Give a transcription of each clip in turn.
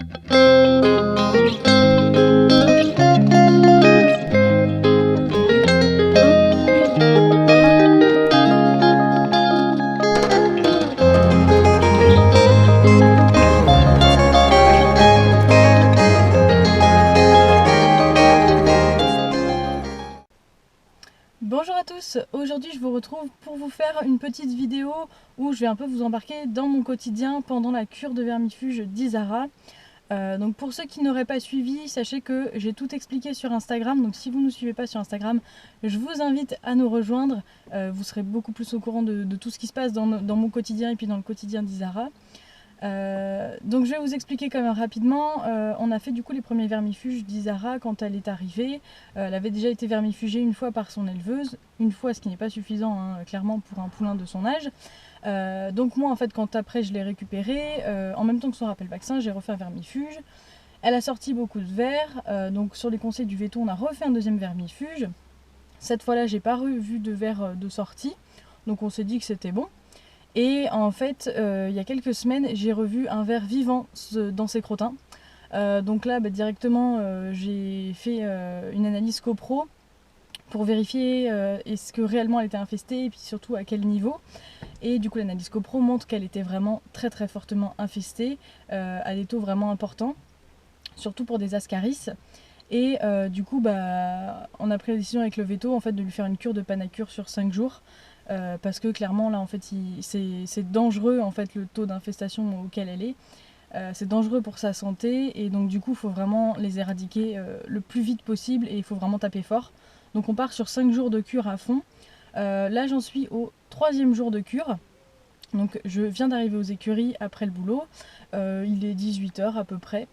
Bonjour à tous, aujourd'hui je vous retrouve pour vous faire une petite vidéo où je vais un peu vous embarquer dans mon quotidien pendant la cure de vermifuge d'Isara. Donc pour ceux qui n'auraient pas suivi, sachez que j'ai tout expliqué sur Instagram, donc si vous ne nous suivez pas sur Instagram, je vous invite à nous rejoindre, vous serez beaucoup plus au courant de tout ce qui se passe dans mon quotidien et puis dans le quotidien d'Isara. Donc je vais vous expliquer quand même rapidement. On a fait du coup les premiers vermifuges d'Isara quand elle est arrivée. Elle avait déjà été vermifugée une fois par son éleveuse, une fois, ce qui n'est pas suffisant clairement pour un poulain de son âge. Donc moi en fait quand après je l'ai récupérée, en même temps que son rappel vaccin, j'ai refait un vermifuge. Elle a sorti beaucoup de vers, donc sur les conseils du veto on a refait un deuxième vermifuge. Cette fois là j'ai pas vu de vers de sortie, donc on s'est dit que c'était bon. Et en fait, il y a quelques semaines, j'ai revu un ver vivant dans ses crottins. Donc là, directement, j'ai fait une analyse copro pour vérifier est-ce que réellement elle était infestée et puis surtout à quel niveau. Et du coup, l'analyse copro montre qu'elle était vraiment très très fortement infestée, à des taux vraiment importants, surtout pour des ascaris. Et du coup, on a pris la décision avec le veto en fait, de lui faire une cure de panacure sur 5 jours. Parce que clairement là en fait c'est dangereux en fait le taux d'infestation auquel elle est. C'est dangereux pour sa santé et donc du coup il faut vraiment les éradiquer le plus vite possible et il faut vraiment taper fort. Donc on part sur 5 jours de cure à fond. Là j'en suis au 3e jour de cure. Donc je viens d'arriver aux écuries après le boulot. Il est 18h à peu près.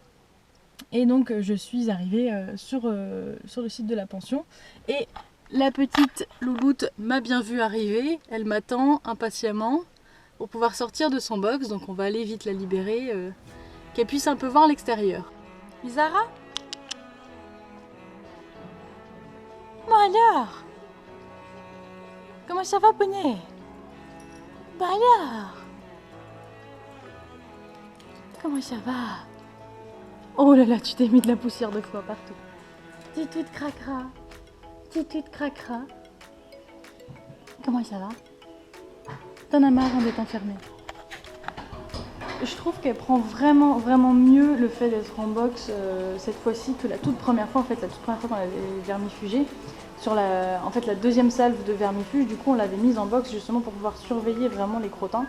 Et donc je suis arrivée sur le site de la pension et la petite louloute m'a bien vue arriver, elle m'attend impatiemment pour pouvoir sortir de son box, donc on va aller vite la libérer, qu'elle puisse un peu voir l'extérieur. Isara ? Bon alors ? Comment ça va, poney ? Bon alors ? Comment ça va ? Oh là là, tu t'es mis de la poussière de fois partout. Titoute cracra. Titoute cracra. Comment ça va ? T'en as marre d'être enfermée. Je trouve qu'elle prend vraiment mieux le fait d'être en box cette fois-ci que la toute première fois. En fait, la toute première fois qu'on l'avait vermifugée, sur la deuxième salve de vermifuge, du coup on l'avait mise en box justement pour pouvoir surveiller vraiment les crottins.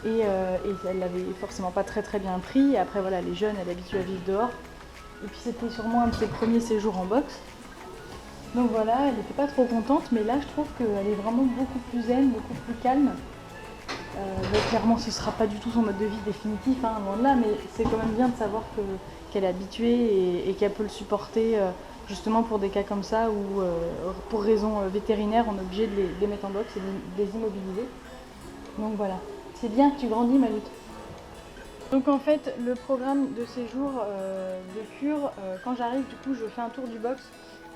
Et elle l'avait forcément pas très bien pris. Et après voilà, elle est jeune, elle est habituée à vivre dehors. Et puis c'était sûrement un de ses premiers séjours en box. Donc voilà, elle n'était pas trop contente, mais là je trouve qu'elle est vraiment beaucoup plus zen, beaucoup plus calme. Clairement ce ne sera pas du tout son mode de vie définitif, loin de là, mais c'est quand même bien de savoir qu'elle est habituée et qu'elle peut le supporter justement pour des cas comme ça où pour raison vétérinaire on est obligé de les mettre en box et de les immobiliser. Donc voilà, c'est bien que tu grandis Maloute. Donc en fait le programme de ces jours de cure, quand j'arrive du coup je fais un tour du box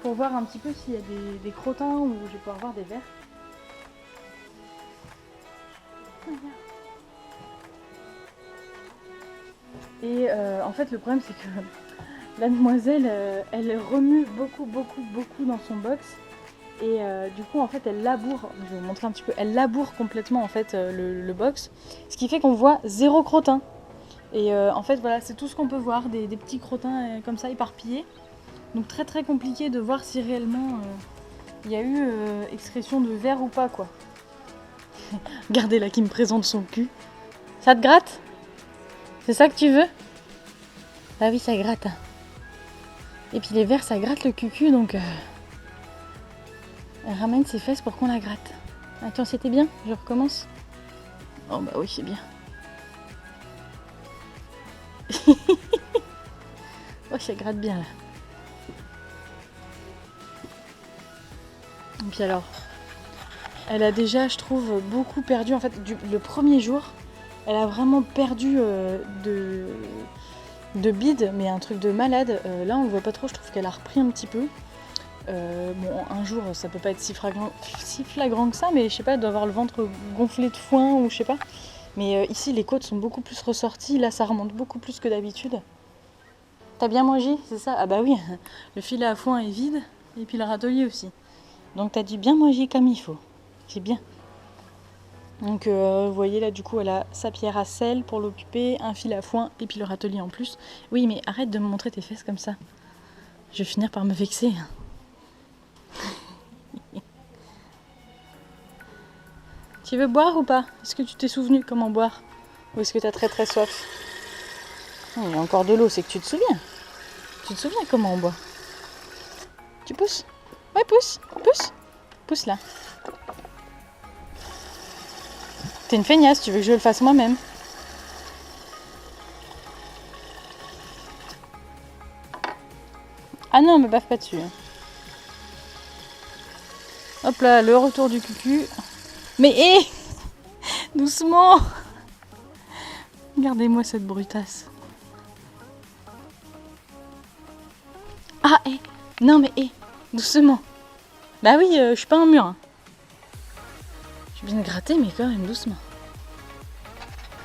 pour voir un petit peu s'il y a des crottins où je vais pouvoir voir des vers. Et en fait le problème c'est que la demoiselle elle remue beaucoup dans son box et du coup en fait elle laboure, je vais vous montrer un petit peu, elle laboure complètement en fait le box, ce qui fait qu'on voit 0 crottin. Et en fait voilà, c'est tout ce qu'on peut voir, des petits crottins comme ça éparpillés. Donc très compliqué de voir si réellement il y a eu excrétion de verre ou pas quoi. Regardez là qui me présente son cul. Ça te gratte ? C'est ça que tu veux ? Bah oui, ça gratte. Et puis les vers ça gratte le cucu donc elle ramène ses fesses pour qu'on la gratte. Attends, c'était bien ? Je recommence ? Oh bah oui, c'est bien. Oh, ça gratte bien là. Et puis alors, elle a déjà, je trouve, beaucoup perdu. En fait, le premier jour, elle a vraiment perdu de bide, mais un truc de malade. Là, on le voit pas trop, je trouve qu'elle a repris un petit peu. Bon, un jour, ça peut pas être si flagrant que ça, mais je sais pas, elle doit avoir le ventre gonflé de foin ou je sais pas. Mais ici, les côtes sont beaucoup plus ressorties. Là, ça remonte beaucoup plus que d'habitude. T'as bien mangé, c'est ça? Ah bah oui, le filet à foin est vide, et puis le râtelier aussi. Donc t'as dû bien manger comme il faut. C'est bien. Donc vous voyez là, du coup, elle a sa pierre à sel pour l'occuper, un fil à foin, et puis le râtelier en plus. Oui, mais arrête de me montrer tes fesses comme ça. Je vais finir par me vexer. Tu veux boire ou pas? Est-ce que tu t'es souvenu comment boire? Ou est-ce que t'as très très soif? Il y a encore de l'eau, c'est que tu te souviens. Tu te souviens comment on boit? Tu pousses? Ouais, pousse, pousse. Pousse là. T'es une feignasse, tu veux que je le fasse moi-même? Ah non, me baffe pas dessus. Hop là, le retour du cucu. Mais hé, doucement. Regardez-moi cette brutasse. Ah, hé. Non mais hé, doucement. Bah oui, je suis pas un mur. Hein. Je suis bien grattée, mais quand même doucement.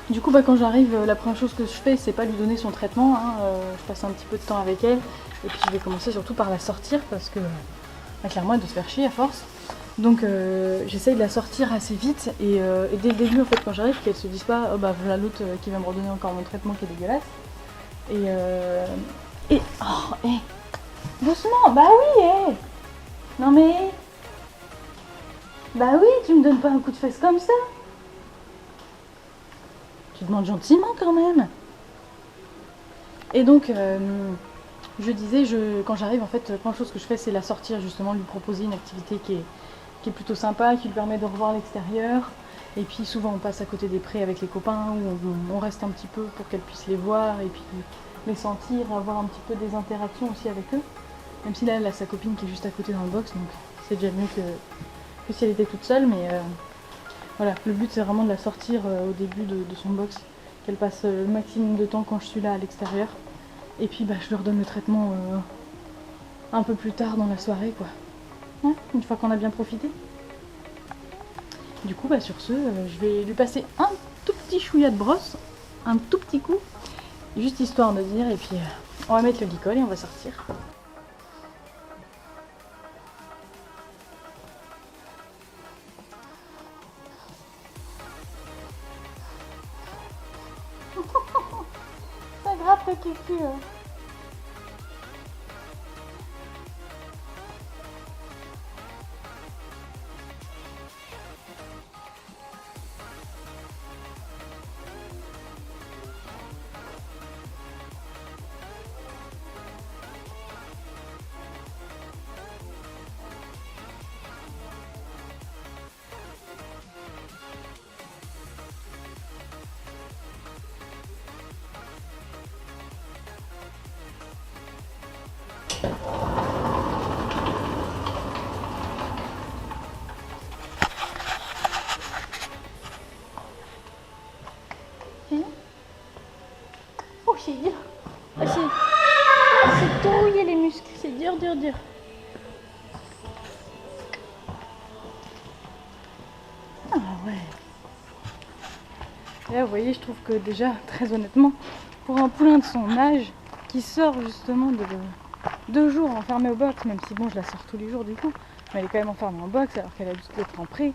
Du coup, quand j'arrive, la première chose que je fais, c'est pas lui donner son traitement. Hein. Je passe un petit peu de temps avec elle. Et puis je vais commencer surtout par la sortir parce que clairement, elle doit se faire chier à force. Donc j'essaye de la sortir assez vite. Et dès le début, en fait, quand j'arrive, qu'elle se dise pas, oh bah voilà l'autre qui va me redonner encore mon traitement qui est dégueulasse. Oh, hé, doucement, bah oui, hé. Non mais. Bah oui, tu me donnes pas un coup de fesse comme ça. Tu demandes gentiment quand même. Et donc, je disais, quand j'arrive, en fait, la première chose que je fais, c'est la sortir, justement, lui proposer une activité qui est plutôt sympa, qui lui permet de revoir l'extérieur. Et puis souvent, on passe à côté des prés avec les copains, où on reste un petit peu pour qu'elle puisse les voir, et puis les sentir, avoir un petit peu des interactions aussi avec eux. Même si là, elle a sa copine qui est juste à côté dans le box, donc c'est déjà mieux que si elle était toute seule, mais voilà, le but c'est vraiment de la sortir au début de son box, qu'elle passe le maximum de temps quand je suis là à l'extérieur. Et puis je leur donne le traitement un peu plus tard dans la soirée, quoi. Hein, une fois qu'on a bien profité. Du coup, sur ce, je vais lui passer un tout petit chouïa de brosse, un tout petit coup, juste histoire de dire, et puis on va mettre le licol et on va sortir. Ça gratte le cucu. Oh, c'est dur. C'est touiller les muscles. C'est dur, dur, dur. Ah ouais. Et là, vous voyez, je trouve que déjà, très honnêtement, pour un poulain de son âge, qui sort justement de 2 jours enfermée au box, même si bon, je la sors tous les jours du coup, mais elle est quand même enfermée en box alors qu'elle a dû être en pré.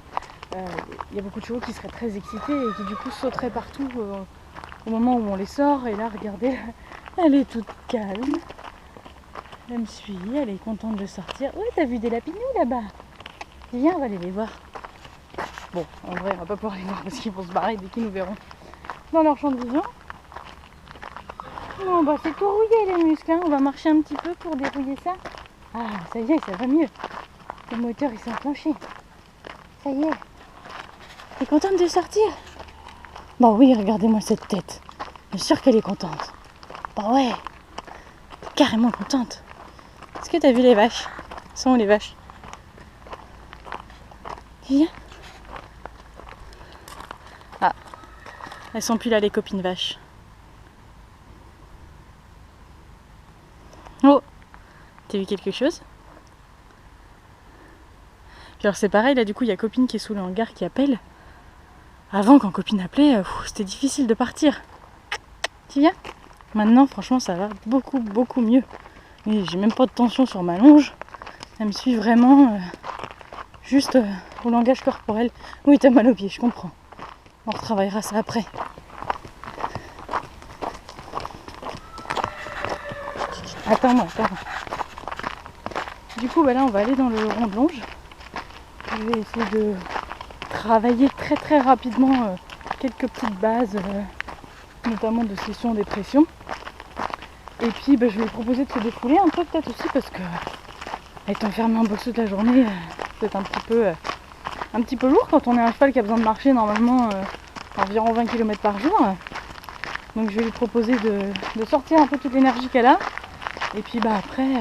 Il y a beaucoup de chevaux qui seraient très excités et qui du coup sauteraient partout au moment où on les sort. Et là, regardez, elle est toute calme. Elle me suit, elle est contente de sortir. Ouais, t'as vu des lapinous là-bas? Viens, on va aller les voir. Bon, en vrai, on va pas pouvoir les voir parce qu'ils vont se barrer dès qu'ils nous verront dans leur champ de vision. Bon, c'est tout rouillé les muscles, hein. On va marcher un petit peu pour dérouiller ça. Ah, ça y est, ça va mieux. Le moteur, il s'est enclenché. Ça y est. T'es contente de sortir? Bah oui, regardez-moi cette tête. Bien sûr qu'elle est contente. Bah ouais, carrément contente. Est-ce que t'as vu les vaches? Sont où les vaches? Viens. Ah, elles sont plus là les copines vaches. Oh, t'as vu quelque chose? Puis alors c'est pareil, là du coup il y a copine qui est sous le hangar qui appelle. Avant quand copine appelait, c'était difficile de partir. Tu viens? Maintenant franchement ça va beaucoup mieux. Et j'ai même pas de tension sur ma longe. Elle me suit vraiment juste au langage corporel. Oui, t'as mal au pied, je comprends. On retravaillera ça après. Attends-moi. Du coup, là, on va aller dans le rond de longe. Je vais essayer de travailler très rapidement quelques petites bases, notamment de session dépression. Et puis, je vais lui proposer de se défouler un peu peut-être aussi parce que être enfermé en boxe toute la journée, c'est un petit peu lourd quand on est un cheval qui a besoin de marcher normalement environ 20 km par jour. Donc je vais lui proposer de sortir un peu toute l'énergie qu'elle a. Et puis après,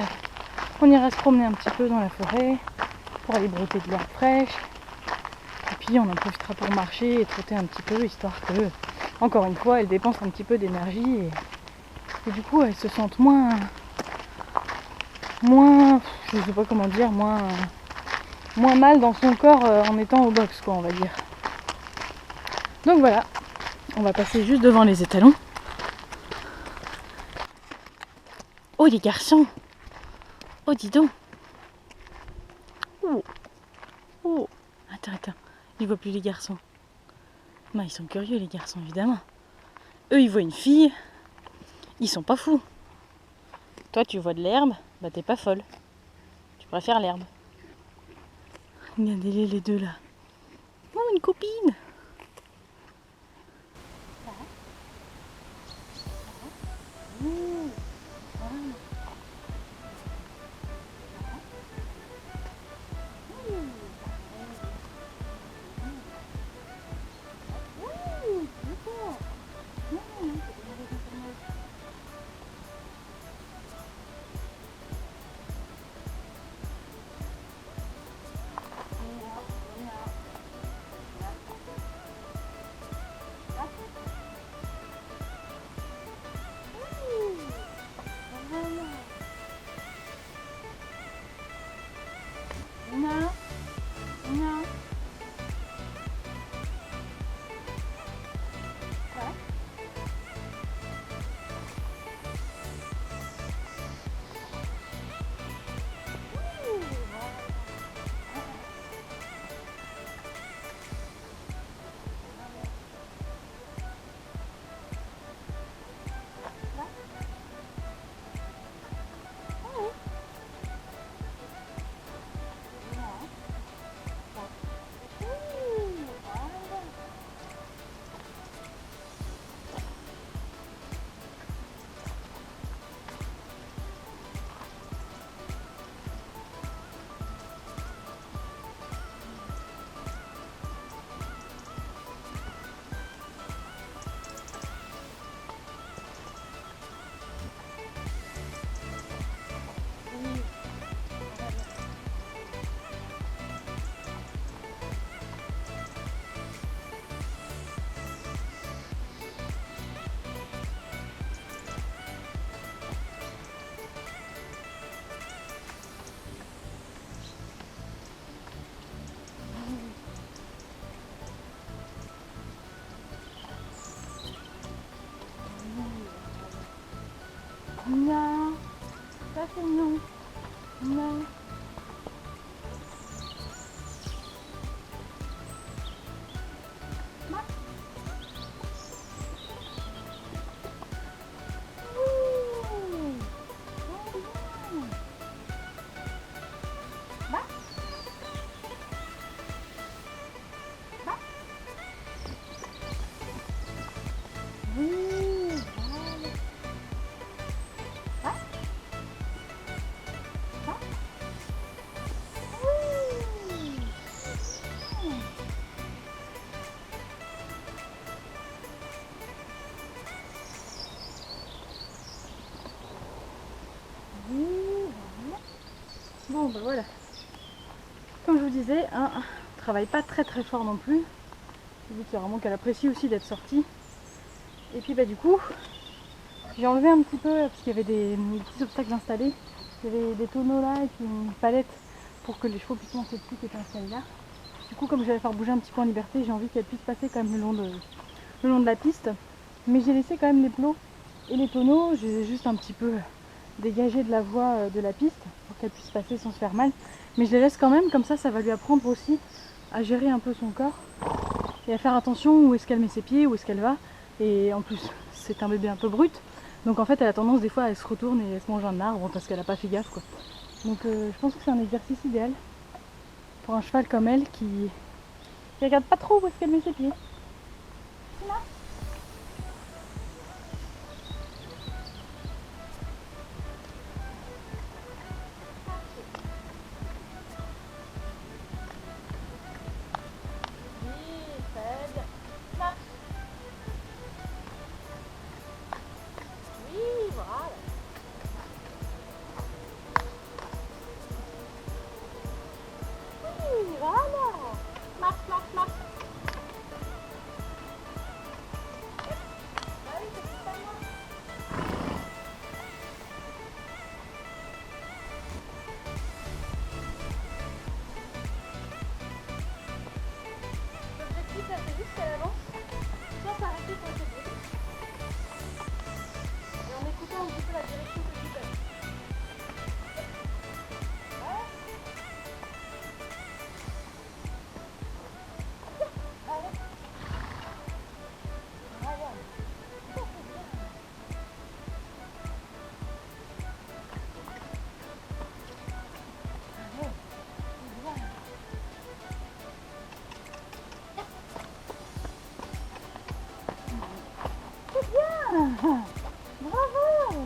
on ira se promener un petit peu dans la forêt pour aller brouter de l'herbe fraîche. Et puis on en profitera pour marcher et trotter un petit peu, histoire que, encore une fois, elle dépense un petit peu d'énergie. Et du coup, elle se sente moins, je sais pas comment dire, moins mal dans son corps en étant au box, quoi, on va dire. Donc voilà, on va passer juste devant les étalons. Oh les garçons! Oh dis donc! Oh! Attends, ils voient plus les garçons. Ils sont curieux les garçons évidemment. Eux ils voient une fille, ils sont pas fous. Toi tu vois de l'herbe, t'es pas folle. Tu préfères l'herbe. Regardez-les les deux là. Oh une copine! Non, ça c'est non. Non. Bon voilà, comme je vous disais, on travaille pas très fort non plus. J'ai vu qu'il y a vraiment qu'elle apprécie aussi d'être sortie. Et puis du coup, j'ai enlevé un petit peu, parce qu'il y avait des petits obstacles installés. Il y avait des tonneaux là et puis une palette pour que les chevaux puissent monter dessus qui était installée là. Du coup, comme je vais faire bouger un petit peu en liberté, j'ai envie qu'elle puisse passer quand même le long de la piste. Mais j'ai laissé quand même les plots Et les tonneaux, je les ai juste un petit peu dégagés de la voie de la piste pour qu'elle puisse passer sans se faire mal. Mais je les laisse quand même, comme ça va lui apprendre aussi à gérer un peu son corps et à faire attention où est-ce qu'elle met ses pieds, où est-ce qu'elle va. Et en plus, c'est un bébé un peu brut. Donc en fait, elle a tendance des fois à se retourne et elle se mange un arbre parce qu'elle n'a pas fait gaffe, quoi. Donc je pense que c'est un exercice idéal pour un cheval comme elle qui regarde pas trop où est-ce qu'elle met ses pieds. Bravo!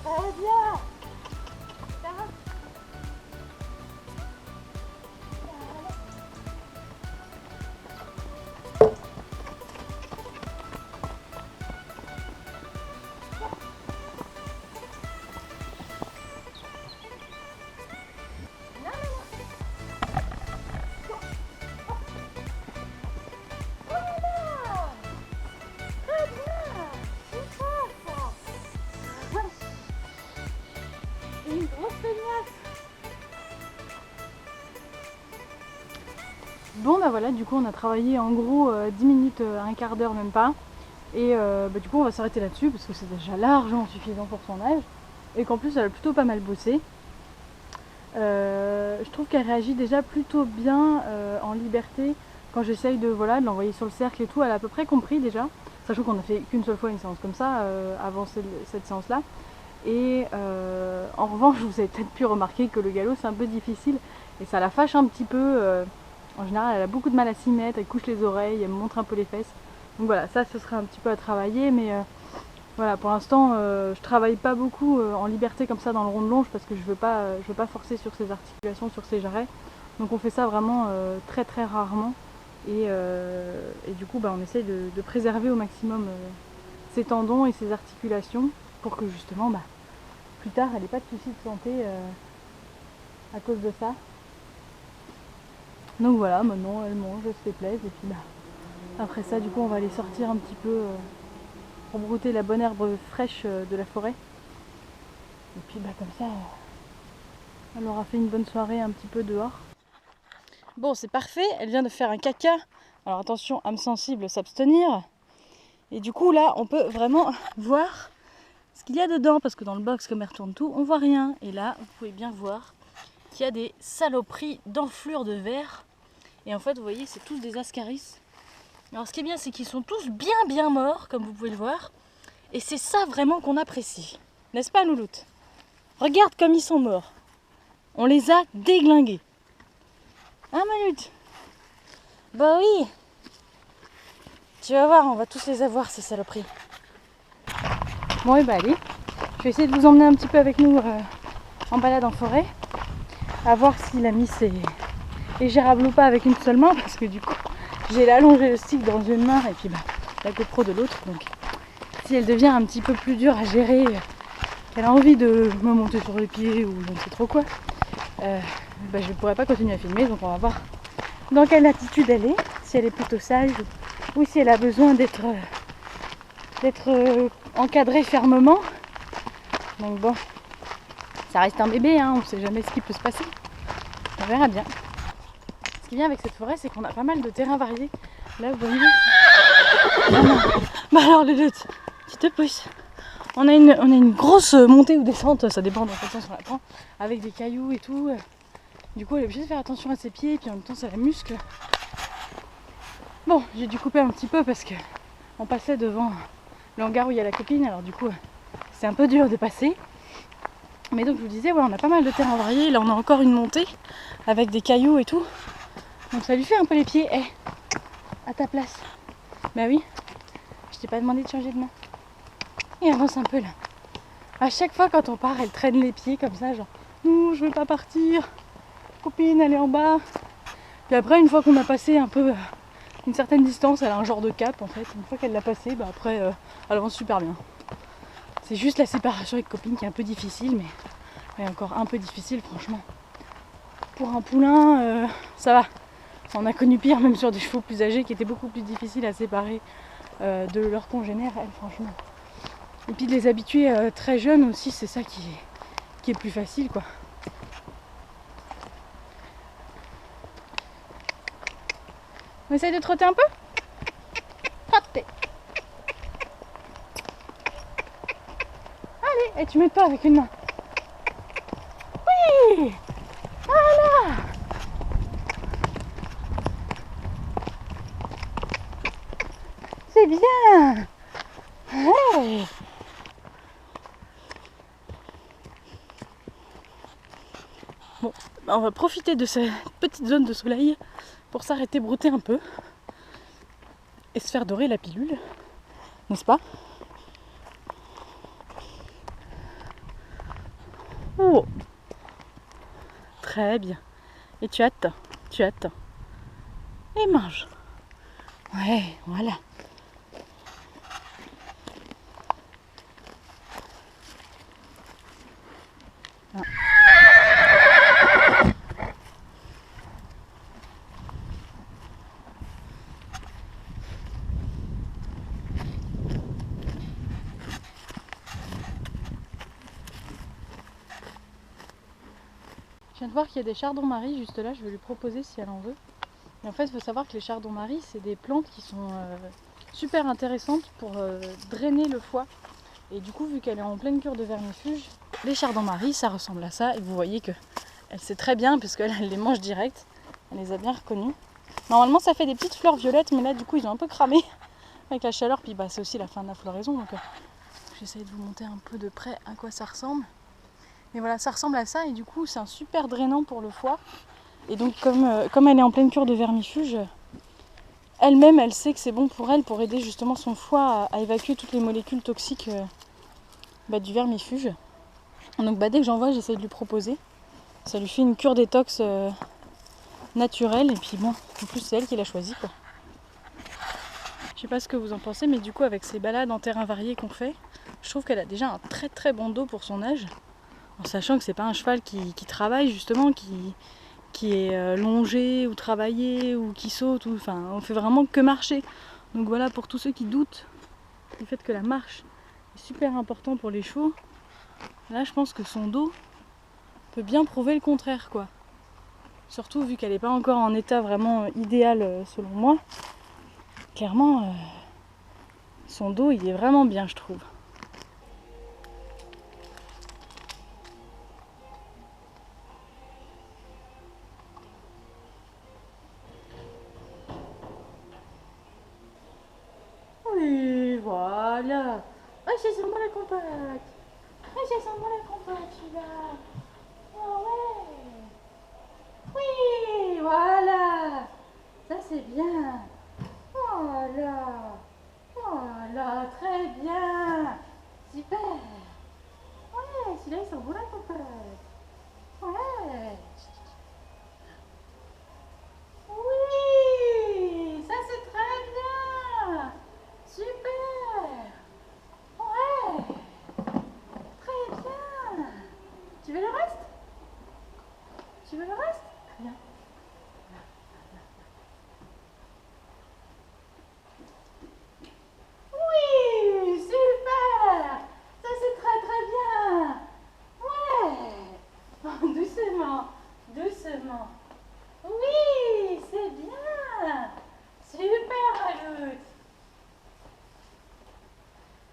Très bien. Une grosse feignasse. Bon bah voilà, du coup on a travaillé en gros 10 minutes, un quart d'heure même pas. Et du coup on va s'arrêter là-dessus parce que c'est déjà largement suffisant pour son âge. Et qu'en plus elle a plutôt pas mal bossé. Je trouve qu'elle réagit déjà plutôt bien en liberté quand j'essaye de l'envoyer sur le cercle et tout. Elle a à peu près compris déjà, sachant qu'on a fait qu'une seule fois une séance comme ça avant cette séance là. Et en revanche, vous avez peut-être pu remarquer que le galop c'est un peu difficile et ça la fâche un petit peu. En général, elle a beaucoup de mal à s'y mettre, elle couche les oreilles, elle me montre un peu les fesses. Donc voilà, ça ce sera un petit peu à travailler, mais voilà, pour l'instant je travaille pas beaucoup en liberté comme ça dans le rond de longe parce que je veux pas forcer sur ses articulations, sur ses jarrets. Donc on fait ça vraiment très très rarement et du coup on essaye de préserver au maximum ses tendons et ses articulations pour que justement plus tard elle n'ait pas de soucis de santé à cause de ça. Donc voilà, maintenant elle mange, elle se fait plaisir et puis après ça du coup on va aller sortir un petit peu pour brouter la bonne herbe fraîche de la forêt. Et puis comme ça elle aura fait une bonne soirée un petit peu dehors. Bon c'est parfait, elle vient de faire un caca. Alors attention, âme sensible, s'abstenir. Et du coup là on peut vraiment voir ce qu'il y a dedans, parce que dans le box comme elle retourne tout, on voit rien. Et là vous pouvez bien voir qu'il y a des saloperies d'enflure de verre. Et en fait vous voyez c'est tous des ascaris. Alors ce qui est bien c'est qu'ils sont tous bien morts comme vous pouvez le voir. Et c'est ça vraiment qu'on apprécie. N'est-ce pas Louloute? Regarde comme ils sont morts. On les a déglingués. Hein Manute? Bah oui. Tu vas voir, on va tous les avoir ces saloperies. Bon et bah allez, je vais essayer de vous emmener un petit peu avec nous en balade en forêt. À voir si la Miss est gérable ou pas avec une seule main, parce que du coup j'ai allongé le stick dans une main et puis bah, la GoPro de l'autre. Donc si elle devient un petit peu plus dure à gérer, qu'elle a envie de me monter sur les pieds ou je ne sais trop quoi, bah, je ne pourrai pas continuer à filmer. Donc on va voir dans quelle attitude elle est, si elle est plutôt sage ou si elle a besoin d'être encadrée fermement. Donc bon, ça reste un bébé, hein, on ne sait jamais ce qui peut se passer. On verra bien. Ce qui vient avec cette forêt, c'est qu'on a pas mal de terrains variés. Là, vous voyez. Oh non. Bah alors les deux, tu te pousses. On a une grosse montée ou descente, ça dépend dans quel sens on la prend, avec des cailloux et tout. Du coup, elle est obligée de faire attention à ses pieds et puis en même temps, ça la muscle. Bon, j'ai dû couper un petit peu parce que on passait devant le hangar où il y a la copine, alors du coup, c'est un peu dur de passer. Mais donc je vous disais, ouais, on a pas mal de terrains variés. Là, on a encore une montée avec des cailloux et tout. Donc ça lui fait un peu les pieds. À ta place. Bah oui, je t'ai pas demandé de changer de main. Et avance un peu là. À chaque fois quand on part, elle traîne les pieds comme ça, genre non, je veux pas partir. Copine, elle est en bas. Puis après, une fois qu'on a passé un peu une certaine distance, elle a un genre de cap en fait. Une fois qu'elle l'a passé, bah après, elle avance super bien. C'est juste la séparation avec copine qui est un peu difficile, mais elle est encore un peu difficile, franchement. Pour un poulain, ça va. On a connu pire, même sur des chevaux plus âgés, qui étaient beaucoup plus difficiles à séparer de leurs congénères, elle, franchement. Et puis de les habituer très jeunes aussi, c'est ça qui est plus facile, quoi. On essaye de trotter un peu? Trotter. Allez, et tu m'aides pas avec une main. Oui! Voilà! C'est bien! Hey! Bon, on va profiter de cette petite zone de soleil pour s'arrêter brouter un peu et se faire dorer la pilule, n'est-ce pas? Oh! Très bien. Et tu attends, tu attends. Et mange. Ouais, voilà. Ah. Je viens de voir qu'il y a des chardons-maries juste là, je vais lui proposer si elle en veut. Et en fait, il faut savoir que les chardons-maries, c'est des plantes qui sont super intéressantes pour drainer le foie. Et du coup, vu qu'elle est en pleine cure de vermifuge, les chardons-maries, ça ressemble à ça. Et vous voyez que elle sait très bien, parce qu'elle les mange direct. Elle les a bien reconnus. Normalement, ça fait des petites fleurs violettes, mais là, du coup, ils ont un peu cramé avec la chaleur. Puis bah, c'est aussi la fin de la floraison, donc j'essaye de vous montrer un peu de près à quoi ça ressemble. Mais voilà, ça ressemble à ça, et du coup, c'est un super drainant pour le foie. Et donc, comme elle est en pleine cure de vermifuge, elle-même, elle sait que c'est bon pour elle, pour aider justement son foie à évacuer toutes les molécules toxiques du vermifuge. Donc dès que j'en vois, j'essaie de lui proposer. Ça lui fait une cure détox naturelle, et puis bon, en plus c'est elle qui l'a choisi, quoi. Je sais pas ce que vous en pensez, mais du coup avec ces balades en terrain varié qu'on fait, je trouve qu'elle a déjà un très très bon dos pour son âge, en sachant que c'est pas un cheval qui travaille justement, qui est longé ou travaillé ou qui saute, enfin on fait vraiment que marcher. Donc voilà, pour tous ceux qui doutent du fait que la marche est super important pour les chevaux, là je pense que son dos peut bien prouver le contraire, quoi. Surtout vu qu'elle n'est pas encore en état vraiment idéal selon moi. Clairement, son dos il est vraiment bien, je trouve. Oui, voilà. Ah, ça sent bon la compote. Ah, ça sent bon la compote, celui-là. Oh ouais. Oui, voilà. Ça c'est bien. Voilà. Voilà, très bien. Super. Ouais, celui-là, il sent bon la compote. Ouais. Oui, ça c'est très bien. Super. Ouais, très bien. Tu veux le reste? Tu veux le reste? Très bien. Oui, super. Ça c'est très bien. Ouais. Doucement, doucement. Oui, c'est bien. Super, Alout.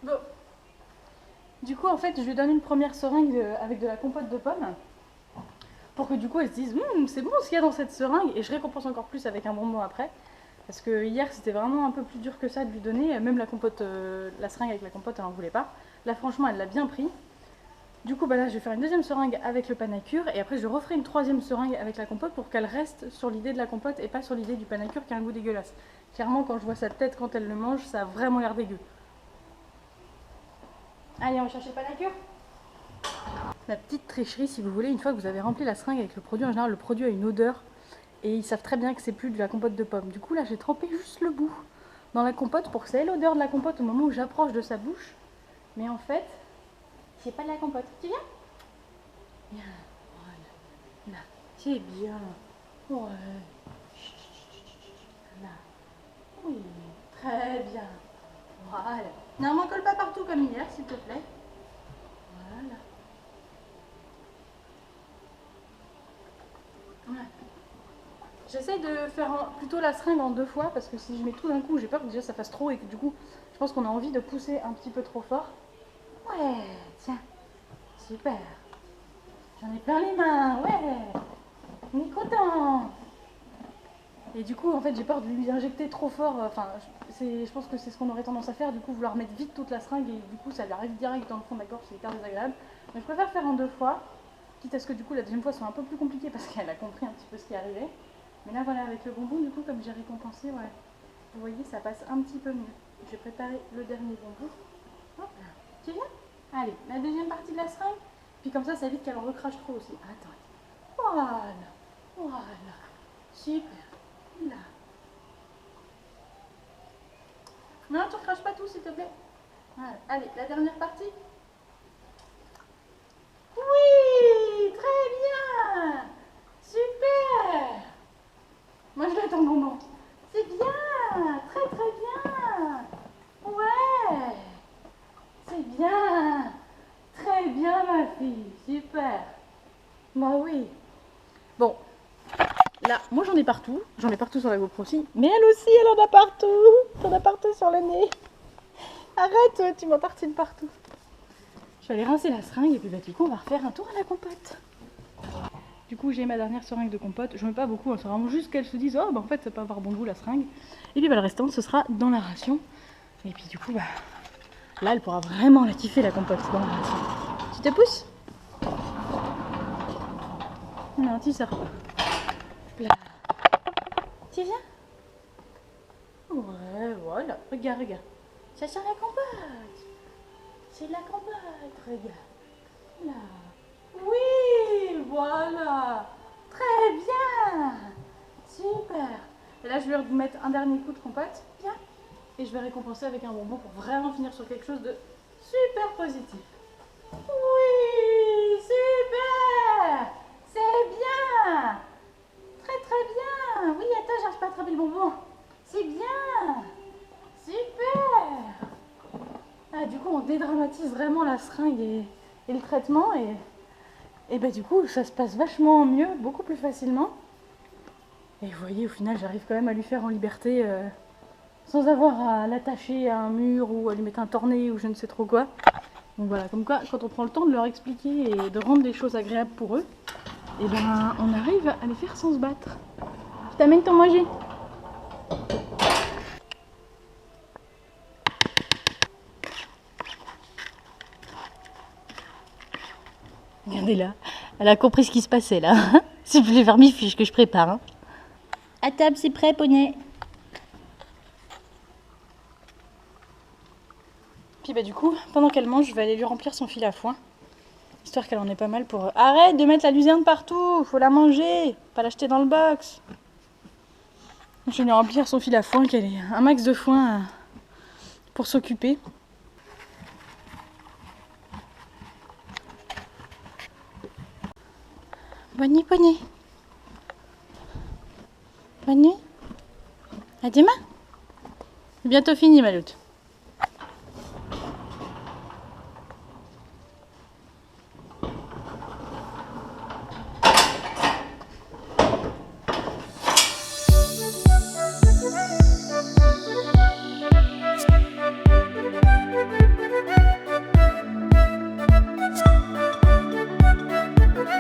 Bon. Du coup, en fait, je lui donne une première seringue avec de la compote de pommes pour que du coup, elle se dise c'est bon ce qu'il y a dans cette seringue et je récompense encore plus avec un bonbon après. Parce que hier, c'était vraiment un peu plus dur que ça de lui donner. Même la compote, la seringue avec la compote, elle n'en voulait pas. Là, franchement, elle l'a bien pris. Du coup, bah là, je vais faire une deuxième seringue avec le panacure et après, je referai une troisième seringue avec la compote pour qu'elle reste sur l'idée de la compote et pas sur l'idée du panacure qui a un goût dégueulasse. Clairement, quand je vois sa tête quand elle le mange, ça a vraiment l'air dégueu. Allez, on va chercher le panacure. La petite tricherie, si vous voulez, une fois que vous avez rempli la seringue avec le produit, en général, le produit a une odeur et ils savent très bien que c'est plus de la compote de pommes. Du coup, là, j'ai trempé juste le bout dans la compote pour que ça ait l'odeur de la compote au moment où j'approche de sa bouche. Mais en fait, c'est pas de la compote. Tu viens? Bien, voilà. Là, c'est bien. Ouais. Là. Oui, très bien. Voilà. Non, m'en colle pas partout comme hier, s'il te plaît. Voilà. Ouais. J'essaye de faire plutôt la seringue en deux fois parce que si je mets tout d'un coup, j'ai peur que déjà ça fasse trop et que du coup, je pense qu'on a envie de pousser un petit peu trop fort. Ouais, tiens, super. J'en ai plein les mains, ouais. On est content. Et du coup, en fait, j'ai peur de lui injecter trop fort. Enfin, je pense que c'est ce qu'on aurait tendance à faire. Du coup, vouloir mettre vite toute la seringue et du coup, ça lui arrive direct dans le fond de la gorge, c'est hyper désagréable. Mais je préfère faire en deux fois, quitte à ce que du coup, la deuxième fois soit un peu plus compliquée parce qu'elle a compris un petit peu ce qui arrivait. Mais là, voilà, avec le bonbon, du coup, comme j'ai récompensé, ouais, vous voyez, ça passe un petit peu mieux. J'ai préparé le dernier bonbon. Hop là. Tu viens? Allez, la deuxième partie de la seringue. Puis comme ça évite qu'elle en recrache trop aussi. Attends. Voilà. Voilà. Super. Là. Non, tu ne recraches pas tout, s'il te plaît. Voilà. Allez, la dernière partie. Oui, très bien. Super. Moi, je vais ton bonbon. C'est bien. Très, très bien. Ouais. C'est bien. Très bien, ma fille. Super. Bah oui. Bon. Là, moi j'en ai partout. J'en ai partout sur la GoPro aussi. Mais elle aussi, elle en a partout. T'en as partout sur le nez. Arrête, tu m'en tartines partout. Je vais aller rincer la seringue et puis bah, du coup, on va refaire un tour à la compote. Du coup, j'ai ma dernière seringue de compote. Je mets pas beaucoup, c'est vraiment juste qu'elle se dise oh, bah en fait, ça peut avoir bon goût la seringue. Et puis bah, le restant, ce sera dans la ration. Et puis du coup, bah là, elle pourra vraiment la kiffer la compote dans la ration. Tu te pousses? Non, tu sors pas. Là. Tu viens? Ouais, voilà. Regarde, regarde. Ça sent la compote. C'est de la compote, regarde. Là. Oui, voilà. Très bien. Super. Et là, je vais lui mettre un dernier coup de compote. Bien. Et je vais récompenser avec un bonbon pour vraiment finir sur quelque chose de super positif. Oui, super. C'est bien. Très très bien. Oui, attends, j'arrive pas à attraper le bonbon. C'est bien. Super. Ah, du coup, on dédramatise vraiment la seringue et le traitement. Et bah, du coup, ça se passe vachement mieux, beaucoup plus facilement. Et vous voyez, au final, j'arrive quand même à lui faire en liberté sans avoir à l'attacher à un mur ou à lui mettre un tornet ou je ne sais trop quoi. Donc voilà, comme quoi, quand on prend le temps de leur expliquer et de rendre les choses agréables pour eux, et ben on arrive à les faire sans se battre. Je t'amène ton manger. Regardez là, elle a compris ce qui se passait là. C'est plus les vermifuges que je prépare. Hein. À table, c'est prêt, poney. Puis bah du coup, pendant qu'elle mange, je vais aller lui remplir son fil à foin. Histoire qu'elle en ait pas mal pour... Arrête de mettre la luzerne partout, faut la manger, pas l'acheter dans le box. Je vais lui remplir son fil à foin, qu'elle ait un max de foin pour s'occuper. Bonne nuit, bonne nuit. Bonne nuit. À demain. Bientôt fini, Maloute.